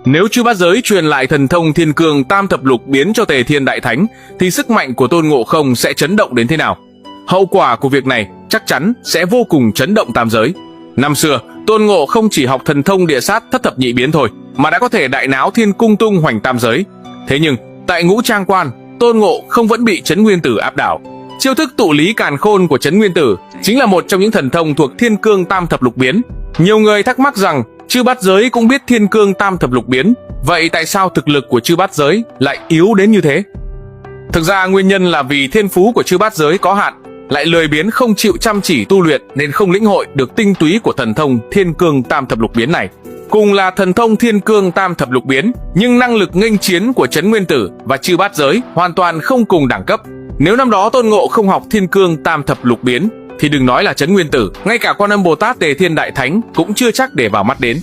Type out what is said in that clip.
Nếu chư bát giới truyền lại thần thông thiên cương tam thập lục biến cho Tề Thiên Đại Thánh, thì sức mạnh của Tôn Ngộ Không sẽ chấn động đến thế nào? Hậu quả của việc này chắc chắn sẽ vô cùng chấn động tam giới. Năm xưa, Tôn Ngộ không chỉ học thần thông địa sát thất thập nhị biến thôi, mà đã có thể đại náo thiên cung tung hoành tam giới. Thế nhưng, tại Ngũ Trang Quan, Tôn Ngộ không vẫn bị Trấn Nguyên Tử áp đảo. Chiêu thức tụ lý càn khôn của Trấn Nguyên Tử chính là một trong những thần thông thuộc thiên cương tam thập lục biến. Nhiều người thắc mắc rằng chư bát giới cũng biết thiên cương tam thập lục biến, vậy tại sao thực lực của chư bát giới lại yếu đến như thế? Thực ra nguyên nhân là vì thiên phú của chư bát giới có hạn, lại lười biếng không chịu chăm chỉ tu luyện nên không lĩnh hội được tinh túy của thần thông thiên cương tam thập lục biến này. Cùng là thần thông thiên cương tam thập lục biến, nhưng năng lực nghênh chiến của Trấn Nguyên Tử và chư bát giới hoàn toàn không cùng đẳng cấp. Nếu năm đó Tôn Ngộ không học thiên cương tam thập lục biến, thì đừng nói là Trấn Nguyên Tử, ngay cả Quan Âm Bồ Tát Tề Thiên Đại Thánh cũng chưa chắc để vào mắt đến.